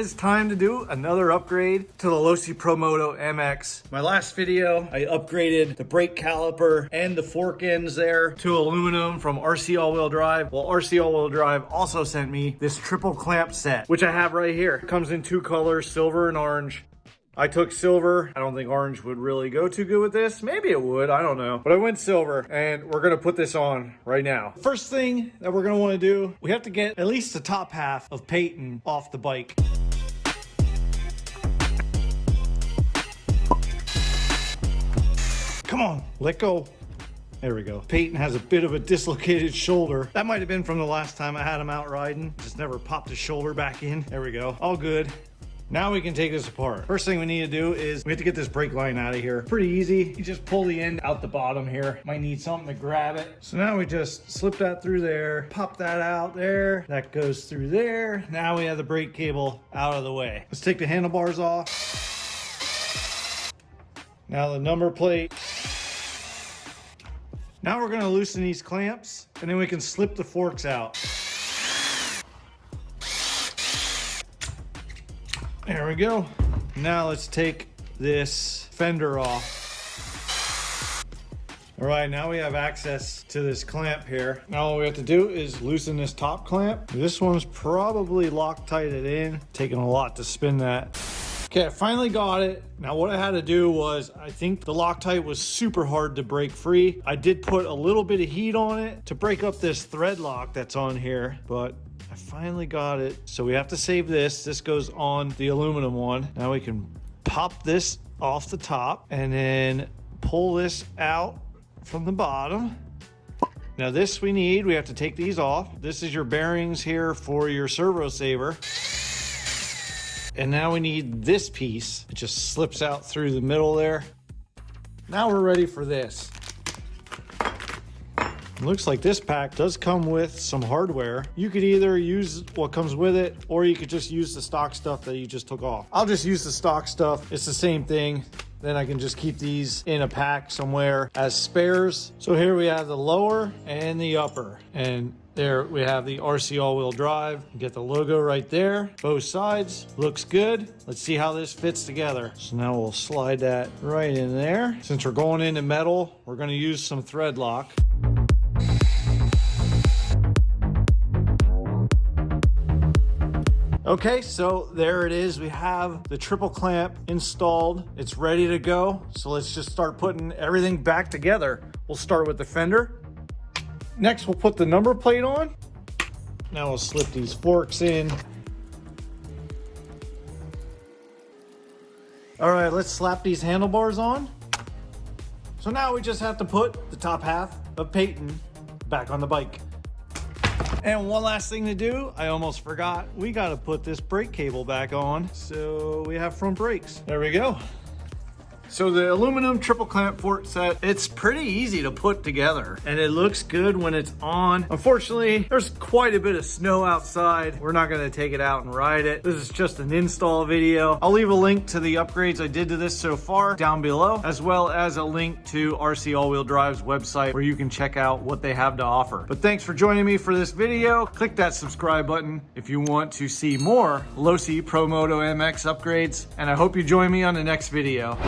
is time to do another upgrade to the Losi ProMoto MX. My last video, I upgraded the brake caliper and the fork ends there to aluminum from RC all-wheel drive. Well, RC all-wheel drive also sent me this triple clamp set, which I have right here. It comes in two colors, silver and orange. I took silver. I don't think orange would really go too good with this. Maybe it would, I don't know. But I went silver and we're gonna put this on right now. First thing that we're gonna wanna do, we have to get at least the top half of Peyton off the bike. Come on, let go. There we go. Peyton has a bit of a dislocated shoulder. That might have been from the last time I had him out riding. Just never popped his shoulder back in. There we go, all good. Now we can take this apart. First thing we need to do is we have to get this brake line out of here. Pretty easy. You just pull the end out the bottom here. Might need something to grab it. So now we just slip that through there, pop that out there. That goes through there. Now we have the brake cable out of the way. Let's take the handlebars off. Now the number plate. Now we're gonna loosen these clamps and then we can slip the forks out. There we go. Now let's take this fender off. All right, now we have access to this clamp here. Now all we have to do is loosen this top clamp. This one's probably Loctited in. Taking a lot to spin that. Okay, I finally got it. Now what I had to do was, I think the Loctite was super hard to break free. I did put a little bit of heat on it to break up this thread lock that's on here, but I finally got it. So we have to save this. This goes on the aluminum one. Now we can pop this off the top and then pull this out from the bottom. Now this we have to take these off. This is your bearings here for your servo saver. And now we need this piece. It just slips out through the middle there. Now we're ready for this. Looks like this pack does come with some hardware. You could either use what comes with it, or you could just use the stock stuff that you just took off. I'll just use the stock stuff. It's the same thing. Then I can just keep these in a pack somewhere as spares. So here we have the lower and the upper. And there we have the RC all-wheel drive. Get the logo right there. Both sides. Looks good. Let's see how this fits together. So now we'll slide that right in there. Since we're going into metal, we're going to use some thread lock. Okay, so there it is. We have the triple clamp installed. It's ready to go. So let's just start putting everything back together. We'll start with the fender. Next, we'll put the number plate on. Now we'll slip these forks in. All right, let's slap these handlebars on. So now we just have to put the top half of Peyton back on the bike. And one last thing to do, I almost forgot. We gotta put this brake cable back on so we have front brakes. There we go. So the aluminum triple clamp fork set, it's pretty easy to put together and it looks good when it's on. Unfortunately, there's quite a bit of snow outside. We're not gonna take it out and ride it. This is just an install video. I'll leave a link to the upgrades I did to this so far down below, as well as a link to RC All-Wheel Drive's website where you can check out what they have to offer. But thanks for joining me for this video. Click that subscribe button if you want to see more Losi ProMoto MX upgrades, and I hope you join me on the next video.